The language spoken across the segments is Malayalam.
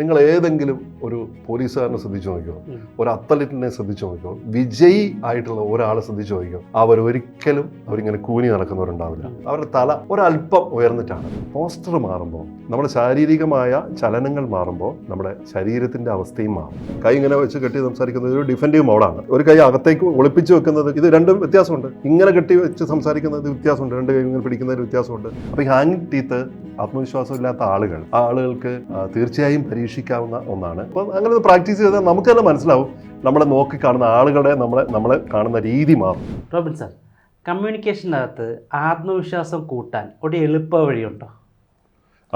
നിങ്ങൾ ഏതെങ്കിലും ഒരു പോലീസുകാരനെ ശ്രദ്ധിച്ചു നോക്കിയോ, ഒരു അത്ലറ്റിനെ ശ്രദ്ധിച്ചു നോക്കിയോ, വിജയി ആയിട്ടുള്ള ഒരാളെ ശ്രദ്ധിച്ചു നോക്കിയോ, അവരൊരിക്കലും അവരിങ്ങനെ കൂനി നടക്കുന്നവരുണ്ടാവില്ല. അവരുടെ തല ഒരല്പം ഉയർന്നിട്ടാണ്. പോസ്റ്റർ മാറുമ്പോൾ, നമ്മുടെ ശാരീരികമായ ചലനങ്ങൾ മാറുമ്പോൾ നമ്മുടെ ശരീരത്തിന്റെ അവസ്ഥയും മാറും. കൈ ഇങ്ങനെ വെച്ച് കെട്ടി സംസാരിക്കുന്നത് ഒരു ഡിഫെൻഡീവ് മോഡാണ്. ഒരു കൈ അകത്തേക്ക് ഒളിപ്പിച്ച് വെക്കുന്നത്, ഇത് രണ്ടും വ്യത്യാസമുണ്ട്. ഇങ്ങനെ കെട്ടി വെച്ച് സംസാരിക്കുന്നത് വ്യത്യാസമുണ്ട്, രണ്ട് കൈ ഇങ്ങനെ പിടിക്കുന്നതിന് വ്യത്യാസമുണ്ട്. അപ്പോൾ ഈ ഹാങ്ങിങ് ടീത്ത് ആത്മവിശ്വാസമില്ലാത്ത ആളുകൾക്ക് തീർച്ചയായും പരീക്ഷിക്കാവുന്ന ഒന്നാണ്. അപ്പം അങ്ങനെ പ്രാക്ടീസ് ചെയ്താൽ നമുക്ക് തന്നെ മനസ്സിലാവും, നമ്മളെ നോക്കി കാണുന്ന ആളുകളെ നമ്മളെ കാണുന്ന രീതി മാറും. റോബിൻ സാർ, കമ്മ്യൂണിക്കേഷനകത്ത് ആത്മവിശ്വാസം കൂട്ടാൻ ഒരു എളുപ്പ വഴിയുണ്ടോ?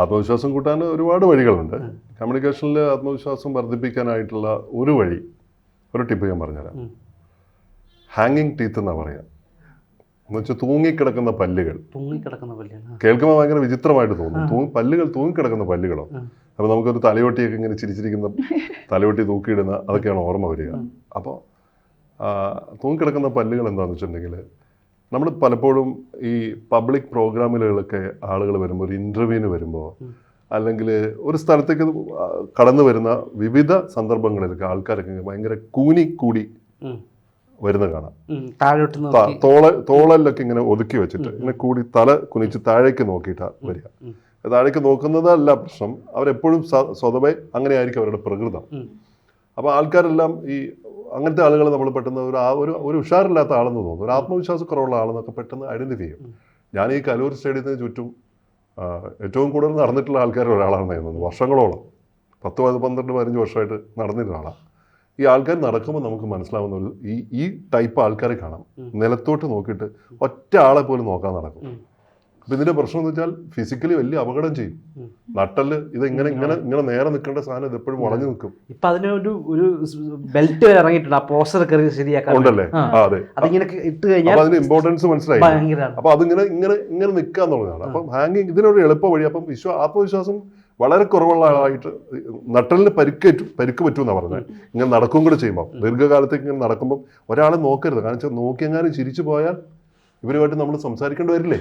ആത്മവിശ്വാസം കൂട്ടാൻ ഒരുപാട് വഴികളുണ്ട്. കമ്മ്യൂണിക്കേഷനിൽ ആത്മവിശ്വാസം വർദ്ധിപ്പിക്കാനായിട്ടുള്ള ഒരു ടിപ്പ് ഞാൻ പറഞ്ഞുതരാം. ഹാങ്ങിങ് ടീത്ത് എന്നാ പറയാ. എന്ന് വെച്ചാൽ തൂങ്ങിക്കിടക്കുന്ന പല്ലുകൾ. കേൾക്കുമ്പോൾ ഭയങ്കര വിചിത്രമായിട്ട് തോന്നും. പല്ലുകൾ തൂങ്ങിക്കിടക്കുന്ന പല്ലുകളോ. അപ്പോൾ നമുക്കൊരു തലയോട്ടിയൊക്കെ ഇങ്ങനെ ചിരിച്ചിരിക്കുന്ന തലയോട്ടി തൂക്കിയിടുന്ന അതൊക്കെയാണ് ഓർമ്മ വരിക. അപ്പോൾ തൂങ്ങിക്കിടക്കുന്ന പല്ലുകൾ എന്താണെന്ന് വെച്ചിട്ടുണ്ടെങ്കിൽ, നമ്മൾ പലപ്പോഴും ഈ പബ്ലിക് പ്രോഗ്രാമുകളിലൊക്കെ ആളുകൾ വരുമ്പോൾ, ഒരു ഇൻ്റർവ്യൂവിന് വരുമ്പോൾ, അല്ലെങ്കിൽ ഒരു സ്ഥലത്തേക്ക് കടന്നു വരുന്ന വിവിധ സന്ദർഭങ്ങളിലൊക്കെ ആൾക്കാരൊക്കെ ഭയങ്കര കൂടി വരുന്ന കാണാം. തോളലിലൊക്കെ ഇങ്ങനെ ഒതുക്കി വെച്ചിട്ട് ഇങ്ങനെ കൂടി തല കുനിച്ച് താഴേക്ക് നോക്കിയിട്ടാ വരിക. താഴേക്ക് നോക്കുന്നതല്ല പ്രശ്നം, അവരെപ്പോഴും സ്വതവേ അങ്ങനെയായിരിക്കും അവരുടെ പ്രകൃതം. അപ്പോൾ ആൾക്കാരെല്ലാം ഈ അങ്ങനത്തെ ആളുകൾ നമ്മൾ പെട്ടെന്ന് ഒരു ഉഷാറില്ലാത്ത ആളെന്ന് തോന്നും, ഒരു ആത്മവിശ്വാസക്കുറവുള്ള ആളെന്നൊക്കെ പെട്ടെന്ന് ഐഡന്റിഫൈ ചെയ്യും. ഞാൻ ഈ കലൂർ സ്റ്റേഡിയത്തിന് ചുറ്റും ഏറ്റവും കൂടുതൽ നടന്നിട്ടുള്ള ആൾക്കാരുടെ ഒരാളാണെന്ന് തോന്നുന്നു. വർഷങ്ങളോളം 10, 12, 15 വർഷമായിട്ട് നടന്നിട്ടുള്ള ആളാണ്. ഈ ആൾക്കാർ നടക്കുമ്പോൾ നമുക്ക് മനസ്സിലാവുന്ന ഈ ടൈപ്പ് ആൾക്കാരെ കാണാം. നിലത്തോട്ട് നോക്കിയിട്ട് ഒറ്റ ആളെ പോലും നോക്കാൻ നടക്കും. അപ്പം ഇതിൻ്റെ പ്രശ്നം എന്ന് വെച്ചാൽ ഫിസിക്കലി വലിയ അപകടം ചെയ്യും. നട്ടല് ഇത് ഇങ്ങനെ നേരെ നിൽക്കേണ്ട സാധനം ഇത് എപ്പോഴും വളഞ്ഞു നിൽക്കും. ഇപ്പൊ അതിനൊരു ബെൽറ്റ് ഇറങ്ങിയിട്ടുണ്ട്, ആ പോസ്റ്റർ ശരിയാക്കാൻ ഉണ്ടല്ലേ? അതെ, അപ്പൊ അതിന് ഇമ്പോർട്ടൻസ് മനസ്സിലായി. അപ്പൊ അതിങ്ങനെ നിൽക്കുക എന്നുള്ളതാണ്. അപ്പം ഹാങ്ങിങ് ഇതിനൊരു എളുപ്പ വഴി. അപ്പം ആത്മവിശ്വാസം വളരെ കുറവുള്ള ആളായിട്ട് നട്ടലിന് പരിക്ക് പറ്റുമെന്നാണ് പറഞ്ഞത്. ഇങ്ങനെ നടക്കും കൂടെ ചെയ്യുമ്പോൾ, ദീർഘകാലത്തേക്ക് ഇങ്ങനെ നടക്കുമ്പോൾ ഒരാളെ നോക്കരുത്. കാരണം വെച്ചാൽ നോക്കിയെങ്ങാനും ചിരിച്ചു പോയാൽ ഇവരുമായിട്ട് നമ്മൾ സംസാരിക്കേണ്ടി വരില്ലേ?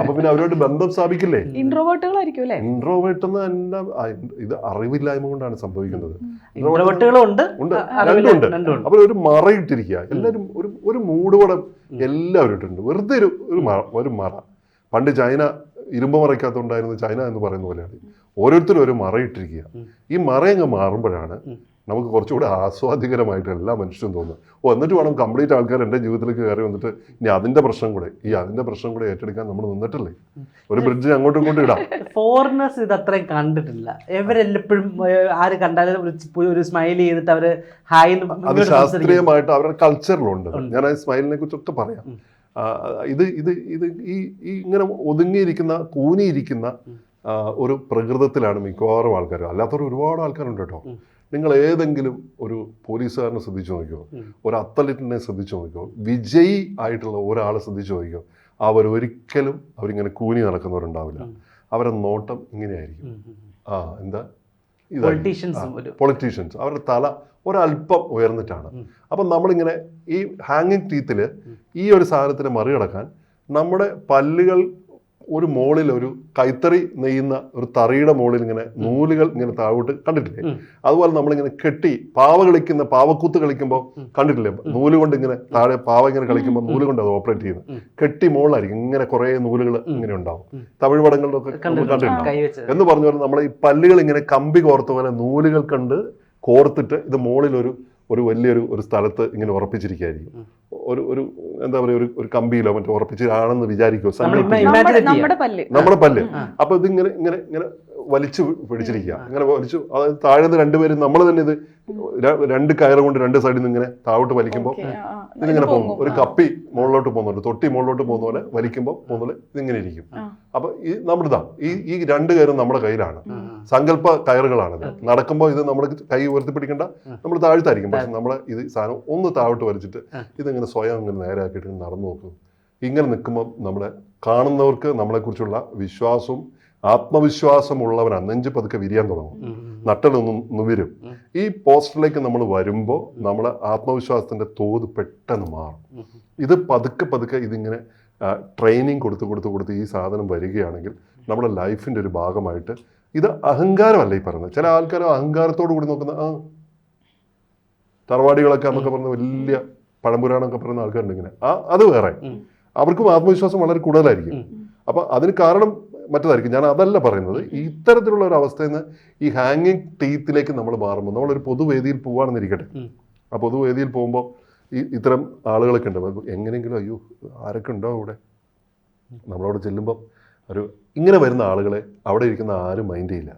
അപ്പൊ പിന്നെ അവരുമായിട്ട് ബന്ധം സ്ഥാപിക്കില്ലേ? ഇൻട്രോവേർട്ട് എന്ന് ഇത് അറിവില്ലായ്മ കൊണ്ടാണ് സംഭവിക്കുന്നത്. ഉണ്ട്, രണ്ടുണ്ട്. അപ്പൊ ഒരു മറയിട്ടിരിക്കുക. എല്ലാവരും ഒരു മൂടുപടം എല്ലാവരും ഇട്ടിട്ടുണ്ട്. വെറുതെ ഒരു മറ. പണ്ട് ചൈന ഇരുമ്പ് മറയ്ക്കകത്തുണ്ടായിരുന്ന ചൈന എന്ന് പറയുന്ന പോലെയാണ് ഓരോരുത്തരും ഒരു മറയിട്ടിരിക്കുക. ഈ മറയങ്ങ് മാറുമ്പോഴാണ് നമുക്ക് കുറച്ചുകൂടി ആസ്വാദികരമായിട്ട് എല്ലാ മനുഷ്യരും തോന്നുന്നത്. എന്നിട്ട് വേണം കംപ്ലീറ്റ് ആൾക്കാർ എൻ്റെ ജീവിതത്തിലേക്ക് കയറി വന്നിട്ട് ഇനി അതിൻ്റെ പ്രശ്നം കൂടെ ഏറ്റെടുക്കാൻ നമ്മൾ നിന്നിട്ടില്ലേ? ഒരു ബ്രിഡ്ജ് അങ്ങോട്ടും ഇങ്ങോട്ടും ഇടാം. ഫോറിനേഴ്സ് ഇത് അത്രയും കണ്ടിട്ടില്ല. ഇവരെല്ലാം ആര് കണ്ടാലും ഒരു സ്മൈൽ ചെയ്തിട്ട് അവര് ഹായ്. അത് ശാസ്ത്രീയമായിട്ട് അവരുടെ കൾച്ചറിലുണ്ട്. ഞാൻ ആ സ്മൈലിനെ കുറിച്ചൊക്കെ പറയാം. ഇത് ഇങ്ങനെ ഒതുങ്ങിയിരിക്കുന്ന കൂനിയിരിക്കുന്ന ഒരു പ്രകൃതത്തിലാണ് മിക്കവാറും ആൾക്കാർ. അല്ലാത്തൊരു ഒരുപാട് ആൾക്കാരുണ്ട് കേട്ടോ. നിങ്ങൾ ഏതെങ്കിലും ഒരു പോലീസുകാരനെ ശ്രദ്ധിച്ചു നോക്കിയോ, ഒരു അത്ലറ്റിനെ ശ്രദ്ധിച്ചു നോക്കിയോ, വിജയി ആയിട്ടുള്ള ഒരാളെ ശ്രദ്ധിച്ചു നോക്കിയോ, അവരൊരിക്കലും അവരിങ്ങനെ കൂനി നടക്കുന്നവരുണ്ടാവില്ല. അവരുടെ നോട്ടം ഇങ്ങനെയായിരിക്കും. പൊളിറ്റീഷ്യൻസ് അവരുടെ തല ഒരല്പം ഉയർന്നിട്ടാണ്. അപ്പം നമ്മളിങ്ങനെ ഈ ഹാങ്ങിങ് ടീത്തിൽ ഈ ഒരു സാധനത്തിന് മറികടക്കാൻ നമ്മുടെ പല്ലുകൾ ഒരു മോളിൽ ഒരു കൈത്തറി നെയ്യുന്ന ഒരു തറിയുടെ മോളിൽ ഇങ്ങനെ നൂലുകൾ ഇങ്ങനെ താഴോട്ട് കണ്ടിട്ടില്ലേ? അതുപോലെ നമ്മളിങ്ങനെ കെട്ടി പാവക്കൂത്ത് കളിക്കുമ്പോൾ കണ്ടിട്ടില്ലേ? നൂല് കൊണ്ട് ഇങ്ങനെ താഴെ പാവ ഇങ്ങനെ കളിക്കുമ്പോൾ നൂല് കൊണ്ട് അത് ഓപ്പറേറ്റ് ചെയ്യുന്നത്. കെട്ടി മോളിലായിരിക്കും ഇങ്ങനെ കുറേ നൂലുകൾ ഇങ്ങനെ ഉണ്ടാവും. തമിഴ് പടങ്ങളിലൊക്കെ നമ്മൾ കണ്ടിട്ടുണ്ടാവും. എന്ന് പറഞ്ഞ പോലെ നമ്മളെ ഈ പല്ലുകൾ ഇങ്ങനെ കമ്പി കോർത്ത പോലെ നൂലുകൾ കണ്ട് കോർത്തിട്ട് ഇത് മോളിലൊരു വലിയൊരു സ്ഥലത്ത് ഇങ്ങനെ ഉറപ്പിച്ചിരിക്കുകയായിരിക്കും. ഒരു എന്താ പറയുക, ഒരു കമ്പിയിലോ മറ്റോ ഉറപ്പിച്ചാണെന്ന് വിചാരിക്കുമോ, നമ്മുടെ പല്ല്. അപ്പൊ ഇതിങ്ങനെ ഇങ്ങനെ ഇങ്ങനെ വലിച്ചു പിടിച്ചിരിക്കുക. ഇങ്ങനെ വലിച്ചു, അതായത് താഴെ രണ്ടുപേരും നമ്മൾ തന്നെ ഇത് രണ്ട് കയറ് കൊണ്ട് രണ്ട് സൈഡിൽ നിന്ന് ഇങ്ങനെ താഴോട്ട് വലിക്കുമ്പോൾ ഇതിങ്ങനെ പോകും. ഒരു കപ്പി മുകളിലോട്ട് പോകുന്നുണ്ട്, തൊട്ടി മുകളിലോട്ട് പോകുന്ന പോലെ വലിക്കുമ്പോൾ പോകുന്ന ഇതിങ്ങനെ ഇരിക്കും. അപ്പൊ ഈ നമ്മുടെതാ ഈ രണ്ട് കയറും നമ്മുടെ കയ്യിലാണ്. സങ്കല്പ കയറുകളാണിത്. നടക്കുമ്പോൾ ഇത് നമ്മൾ കൈ ഉയർത്തി പിടിക്കേണ്ട, നമ്മൾ താഴ്ത്തായിരിക്കും. പക്ഷെ നമ്മളെ ഇത് സാധനം ഒന്ന് താഴോട്ട് വലിച്ചിട്ട് ഇതിങ്ങനെ സ്വയം ഇങ്ങനെ നേരെ ആക്കിയിട്ട് നടന്നു നോക്കും. ഇങ്ങനെ നിൽക്കുമ്പോൾ നമ്മളെ കാണുന്നവർക്ക് നമ്മളെക്കുറിച്ചുള്ള വിശ്വാസവും ആത്മവിശ്വാസമുള്ളവനാണ്. നെഞ്ച് പതുക്കെ വിരിയാൻ തുടങ്ങും, നട്ടലൊന്നും നുവരും. ഈ പോസ്റ്ററിലേക്ക് നമ്മൾ വരുമ്പോൾ നമ്മളെ ആത്മവിശ്വാസത്തിന്റെ തോത് പെട്ടെന്ന് മാറും. ഇത് പതുക്കെ ഇതിങ്ങനെ ട്രെയിനിങ് കൊടുത്ത് ഈ സാധനം വരികയാണെങ്കിൽ നമ്മുടെ ലൈഫിൻ്റെ ഒരു ഭാഗമായിട്ട് ഇത് അഹങ്കാരമല്ല ഈ പറയുന്നത്. ചില ആൾക്കാർ അഹങ്കാരത്തോടു കൂടി നോക്കുന്ന തറവാടികളൊക്കെ എന്നൊക്കെ പറഞ്ഞ വലിയ പഴംപുരാണമൊക്കെ പറയുന്ന ആൾക്കാരുണ്ട് ഇങ്ങനെ. അത് വേറെ, അവർക്കും ആത്മവിശ്വാസം വളരെ കൂടുതലായിരിക്കും. അപ്പം അതിന് കാരണം മറ്റതായിരിക്കും. ഞാൻ അതല്ല പറയുന്നത്. ഇത്തരത്തിലുള്ള ഒരു അവസ്ഥയിൽ നിന്ന് ഈ ഹാങ്ങിങ് ടീത്തിലേക്ക് നമ്മൾ മാറുമ്പോൾ, നമ്മളൊരു പൊതുവേദിയിൽ പോവുകയാണെന്നിരിക്കട്ടെ, ആ പൊതുവേദിയിൽ പോകുമ്പോൾ ഇത്തരം ആളുകളൊക്കെ ഉണ്ട്. എങ്ങനെയെങ്കിലും അയ്യോ ആരൊക്കെ ഉണ്ടോ ഇവിടെ, നമ്മളവിടെ ചെല്ലുമ്പോൾ ഇങ്ങനെ വരുന്ന ആളുകളെ അവിടെ ഇരിക്കുന്ന ആരും മൈൻഡ് ചെയ്യില്ല.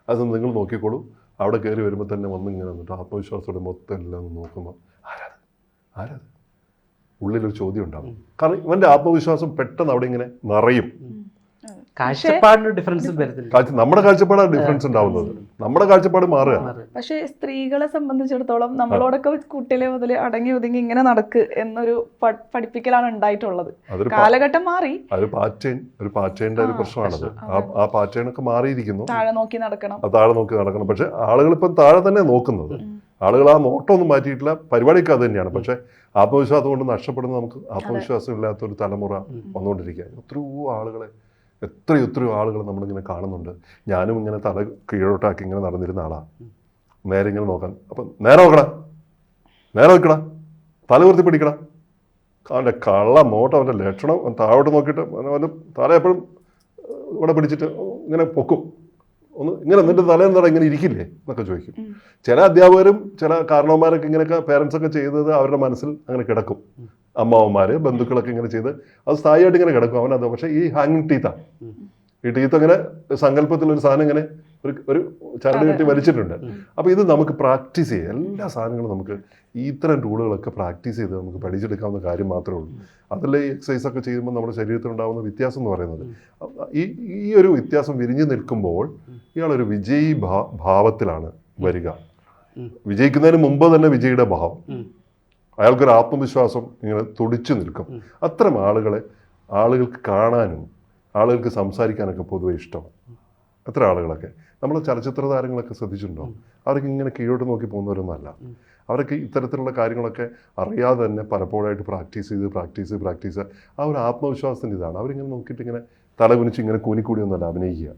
അത് നിങ്ങൾ നോക്കിക്കോളൂ. അവിടെ കയറി വരുമ്പോൾ തന്നെ വന്ന് ഇങ്ങനെ വന്നിട്ട് ആത്മവിശ്വാസത്തോടെ മൊത്തം എല്ലാം നോക്കുമ്പോൾ ആരാത് ഉള്ളിലൊരു ചോദ്യം ഉണ്ടാകും. കാരണം ഇവൻ്റെ ആത്മവിശ്വാസം പെട്ടെന്ന് അവിടെ ഇങ്ങനെ നിറയും. കാഴ്ചപ്പാടിന് ഡിഫറൻസും വരുന്നില്ല. നമ്മുടെ കാഴ്ചപ്പാടാണ് ഡിഫറൻസ് ഉണ്ടാവുന്നത്. നമ്മുടെ കാഴ്ചപ്പാട് മാറുക. പക്ഷെ സ്ത്രീകളെ സംബന്ധിച്ചിടത്തോളം നമ്മളോടൊക്കെ കുട്ടികളെ മുതൽ അടങ്ങി ഒതുങ്ങി ഇങ്ങനെ നടക്ക് എന്നൊരു പഠിപ്പിക്കലാണ് ഉണ്ടായിട്ടുള്ളത്. കാലഘട്ടം മാറി. ഒരു പാറ്റേണിന്റെ ഒരു പ്രശ്നമാണത്. ആ പാറ്റേണൊക്കെ മാറിയിരിക്കുന്നു. താഴെ നോക്കി നടക്കണം. പക്ഷെ ആളുകൾ ഇപ്പം താഴെ തന്നെ നോക്കുന്നത്. ആളുകൾ ആ നോട്ടമൊന്നും മാറ്റിയിട്ടില്ല. പരിപാടിയൊക്കെ അത് തന്നെയാണ്. പക്ഷെ ആത്മവിശ്വാസം കൊണ്ട് നഷ്ടപ്പെടുന്ന, നമുക്ക് ആത്മവിശ്വാസം ഇല്ലാത്തൊരു തലമുറ വന്നുകൊണ്ടിരിക്കുക. എത്രയോ ആളുകൾ നമ്മളിങ്ങനെ കാണുന്നുണ്ട്. ഞാനും ഇങ്ങനെ തല കീഴോട്ടാക്കി ഇങ്ങനെ നടന്നിരുന്ന ആളാണ്. നേരെ ഇങ്ങനെ നോക്കാൻ, അപ്പം നേരെ വെക്കടാ, തല ഉയർത്തി പിടിക്കടാ. അവൻ്റെ കള്ള നോട്ടം, അവൻ്റെ ലക്ഷണം, താഴോട്ട് നോക്കിയിട്ട് അവൻ്റെ തല എപ്പോഴും ഇവിടെ പിടിച്ചിട്ട് ഇങ്ങനെ പൊക്കും. ഒന്ന് ഇങ്ങനെ എന്നിട്ട് തല എന്താ ഇങ്ങനെ ഇരിക്കില്ലേ എന്നൊക്കെ ചോദിക്കും. ചില അധ്യാപകരും ചില കാരണവന്മാരൊക്കെ ഇങ്ങനെയൊക്കെ പേരൻസൊക്കെ ചെയ്തത് അവരുടെ മനസ്സിൽ അങ്ങനെ കിടക്കും. അമ്മാവന്മാർ ബന്ധുക്കളൊക്കെ ഇങ്ങനെ ചെയ്ത് അത് സ്ഥായിയായിട്ട് ഇങ്ങനെ കിടക്കും. അവനത് പക്ഷേ ഈ ഹാങ്ങിങ് ടീത്താണ്. ഈ ടീത്ത് അങ്ങനെ സങ്കല്പത്തിലൊരു സാധനം ഇങ്ങനെ ഒരു ചരട് കെട്ടി വലിച്ചിട്ടുണ്ട്. അപ്പോൾ ഇത് നമുക്ക് പ്രാക്ടീസ് ചെയ്യാം. എല്ലാ സാധനങ്ങളും നമുക്ക് ഇത്തരം ടൂളുകളൊക്കെ പ്രാക്ടീസ് ചെയ്ത് നമുക്ക് പഠിച്ചെടുക്കാവുന്ന കാര്യം മാത്രമേ ഉള്ളൂ. അതല്ലേ ഈ എക്സസൈസൊക്കെ ചെയ്യുമ്പോൾ നമ്മുടെ ശരീരത്തിലുണ്ടാകുന്ന വ്യത്യാസം എന്ന് പറയുന്നത്. ഈ ഒരു വ്യത്യാസം വിരിഞ്ഞു നിൽക്കുമ്പോൾ ഇയാളൊരു വിജയി ഭാവത്തിലാണ് വരിക. വിജയിക്കുന്നതിന് മുമ്പ് തന്നെ വിജയിയുടെ ഭാവം. അയാൾക്കൊരു ആത്മവിശ്വാസം ഇങ്ങനെ തുടിച്ചു നിൽക്കും. അത്തരം ആളുകൾക്ക് കാണാനും ആളുകൾക്ക് സംസാരിക്കാനൊക്കെ പൊതുവെ ഇഷ്ടമാണ്. അത്ര ആളുകളൊക്കെ നമ്മൾ ചലച്ചിത്ര താരങ്ങളൊക്കെ ശ്രദ്ധിച്ചിട്ടുണ്ടോ? അവർക്ക് ഇങ്ങനെ കീഴോട്ട് നോക്കി പോകുന്നവരൊന്നുമല്ല. അവരൊക്കെ ഇത്തരത്തിലുള്ള കാര്യങ്ങളൊക്കെ അറിയാതെ തന്നെ പലപ്പോഴായിട്ട് പ്രാക്ടീസ് ചെയ്ത് ആ ഒരു ആത്മവിശ്വാസത്തിൻ്റെ ഇതാണ്. അവരിങ്ങനെ നോക്കിയിട്ട് ഇങ്ങനെ തലകുനിച്ച് ഇങ്ങനെ കൂനിക്കൂടിയൊന്നുമല്ല അഭിനയിക്കുക.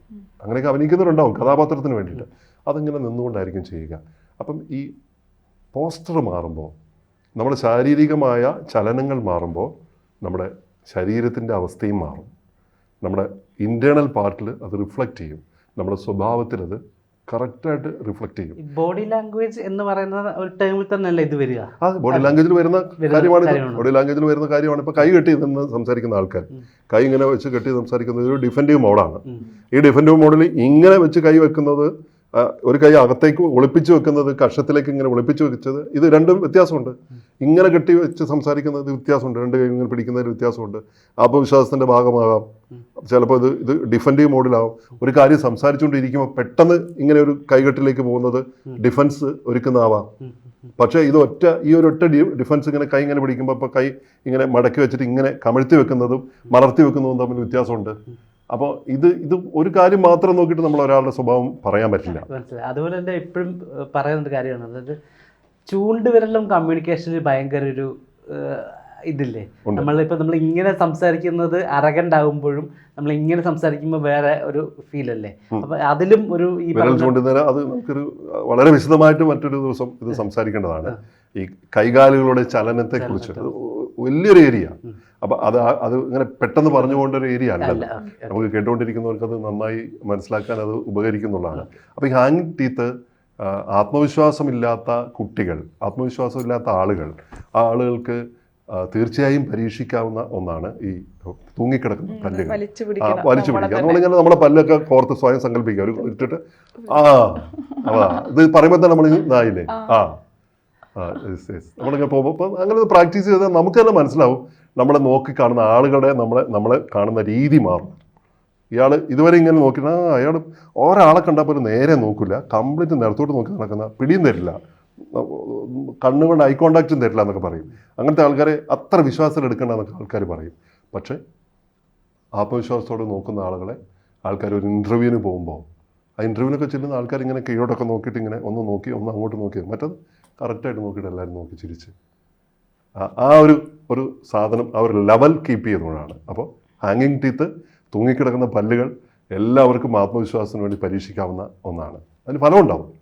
അങ്ങനെയൊക്കെ അഭിനയിക്കുന്നവരുണ്ടാവും കഥാപാത്രത്തിന് വേണ്ടിയിട്ട്. അതിങ്ങനെ നിന്നുകൊണ്ടായിരിക്കും ചെയ്യുക. അപ്പം ഈ പോസ്റ്റർ മാറുമ്പോൾ, നമ്മുടെ ശാരീരികമായ ചലനങ്ങൾ മാറുമ്പോൾ നമ്മുടെ ശരീരത്തിൻ്റെ അവസ്ഥയും മാറും. നമ്മുടെ ഇൻറ്റേർണൽ പാർട്ടിൽ അത് റിഫ്ലക്റ്റ് ചെയ്യും. നമ്മുടെ സ്വഭാവത്തിൽ അത് കറക്റ്റായിട്ട് റിഫ്ലക്റ്റ് ചെയ്യും. ബോഡി ലാംഗ്വേജ് എന്ന് പറയുന്ന ഒരു ടേമിൽ തന്നെയല്ല ഇത് വരിക. ബോഡി ലാംഗ്വേജിൽ വരുന്ന കാര്യമാണ്. ഇപ്പോൾ കൈ കെട്ടി നിന്ന് സംസാരിക്കുന്ന ആൾക്കാർ കൈ ഇങ്ങനെ വെച്ച് കെട്ടി സംസാരിക്കുന്നത് ഒരു ഡിഫെൻഡീവ് മോഡാണ്. ഈ ഡിഫെൻഡീവ് മോഡിൽ ഇങ്ങനെ വെച്ച് കൈ വെക്കുന്നത്, ഒരു കൈ അകത്തേക്ക് ഒളിപ്പിച്ച് വെക്കുന്നത്, കക്ഷത്തിലേക്ക് ഇങ്ങനെ ഒളിപ്പിച്ച് വെച്ചത്, ഇത് രണ്ടും വ്യത്യാസമുണ്ട്. ഇങ്ങനെ കെട്ടി വെച്ച് സംസാരിക്കുന്നത് വ്യത്യാസമുണ്ട്. രണ്ട് കൈ ഇങ്ങനെ പിടിക്കുന്നതിന് വ്യത്യാസമുണ്ട്. ആത്മവിശ്വാസത്തിൻ്റെ ഭാഗമാകാം. ചിലപ്പോൾ ഇത് ഡിഫെൻഡീവ് മോഡിലാവും. ഒരു കാര്യം സംസാരിച്ചുകൊണ്ടിരിക്കുമ്പോൾ പെട്ടെന്ന് ഇങ്ങനെ ഒരു കൈകെട്ടിലേക്ക് പോകുന്നത് ഡിഫൻസ് ഒരുക്കുന്നതാവാം. പക്ഷേ ഈ ഒരൊറ്റ ഡിഫൻസ് ഇങ്ങനെ കൈ ഇങ്ങനെ പിടിക്കുമ്പോൾ ഇപ്പോൾ കൈ ഇങ്ങനെ മടക്കി വെച്ചിട്ട് ഇങ്ങനെ കമഴ്ത്തി വെക്കുന്നതും മലർത്തി വെക്കുന്നതും തമ്മിൽ വ്യത്യാസമുണ്ട്. അപ്പോൾ ഇത് ഒരു കാര്യം മാത്രം നോക്കിയിട്ട് നമ്മൾ ഒരാളുടെ സ്വഭാവം പറയാൻ പറ്റില്ല. മനസ്സിലായി. അതുപോലെ തന്നെ എപ്പോഴും പറയുന്നൊരു കാര്യമാണ്, അതായത് ചൂണ്ടുവിരലും കമ്മ്യൂണിക്കേഷനിൽ ഭയങ്കര ഒരു ഇതില്ലേ. നമ്മൾ ഇങ്ങനെ സംസാരിക്കുന്നത് അറഗൻ്റ് ആകുമ്പോഴും നമ്മൾ ഇങ്ങനെ സംസാരിക്കുമ്പോൾ വേറെ ഒരു ഫീൽ അല്ലേ. അപ്പൊ അതിലും ഒരു ഈ അത് നമുക്കൊരു വളരെ വിശദമായിട്ട് മറ്റൊരു ദിവസം ഇത് സംസാരിക്കേണ്ടതാണ്. ഈ കൈകാലുകളുടെ ചലനത്തെ കുറിച്ച് വലിയൊരു ഏരിയ. അപ്പൊ അത് ഇങ്ങനെ പെട്ടെന്ന് പറഞ്ഞു പോകേണ്ട ഒരു ഏരിയ അല്ലല്ലോ. നമുക്ക് കേട്ടുകൊണ്ടിരിക്കുന്നവർക്ക് അത് നന്നായി മനസ്സിലാക്കാൻ അത് ഉപകരിക്കുന്നുള്ളതാണ്. അപ്പൊ ഈ ഹാങ്ങിങ് ടീത്ത് ആത്മവിശ്വാസമില്ലാത്ത കുട്ടികൾ, ആത്മവിശ്വാസമില്ലാത്ത ആളുകൾക്ക് തീർച്ചയായും പരീക്ഷിക്കാവുന്ന ഒന്നാണ് ഈ തൂങ്ങിക്കിടക്കുന്ന പല്ലുകൾ വലിച്ചു പിടിക്കുക. നമ്മളിങ്ങനെ നമ്മുടെ പല്ലൊക്കെ കോർത്ത് സ്വയം സങ്കല്പിക്കുക, ഒരു ഇട്ടിട്ട് ഇത് പറയുമ്പോൾ തന്നെ നമ്മൾ ഇതായില്ലേ, നമ്മളിങ്ങനെ പോകുമ്പോൾ അങ്ങനെ പ്രാക്ടീസ് ചെയ്താൽ നമുക്ക് തന്നെ മനസ്സിലാവും. നമ്മളെ നോക്കി കാണുന്ന ആളുകളുടെ നമ്മളെ കാണുന്ന രീതി മാറും. ഇയാൾ ഇതുവരെ ഇങ്ങനെ നോക്കിയിട്ട് അയാൾ ഒരാളെ കണ്ടപ്പോൾ ഒരു നേരെ നോക്കില്ല, കംപ്ലീറ്റ് നിലത്തോട്ട് നോക്കി നടക്കുന്ന, പിടിയും തരില്ല, കണ്ണുകൊണ്ട് ഐ കോണ്ടാക്റ്റും തരില്ല എന്നൊക്കെ പറയും. അങ്ങനത്തെ ആൾക്കാരെ അത്ര വിശ്വാസത്തിൽ എടുക്കേണ്ടെന്നൊക്കെ ആൾക്കാർ പറയും. പക്ഷേ ആത്മവിശ്വാസത്തോടെ നോക്കുന്ന ആൾക്കാർ ഒരു ഇൻ്റർവ്യൂവിന് പോകുമ്പോൾ ആ ഇൻ്റർവ്യൂവിനൊക്കെ ചെല്ലുന്ന ആൾക്കാർ ഇങ്ങനെ കീഴോട്ടൊക്കെ നോക്കിയിട്ട് ഇങ്ങനെ ഒന്ന് നോക്കി ഒന്ന് അങ്ങോട്ട് നോക്കി, മറ്റത് കറക്റ്റായിട്ട് നോക്കിയിട്ട് എല്ലാവരും നോക്കി ചിരിച്ച് ആ ഒരു സാധനം ആ ഒരു ലെവൽ കീപ്പ് ചെയ്യുന്നതാണ്. അപ്പോൾ ഹാങ്ങിങ് ടീത്ത്, തൂങ്ങിക്കിടക്കുന്ന പല്ലുകൾ, എല്ലാവർക്കും ആത്മവിശ്വാസത്തിന് വേണ്ടി പരീക്ഷിക്കാവുന്ന ഒന്നാണ്. അതിന് ഫലമുണ്ടാവും.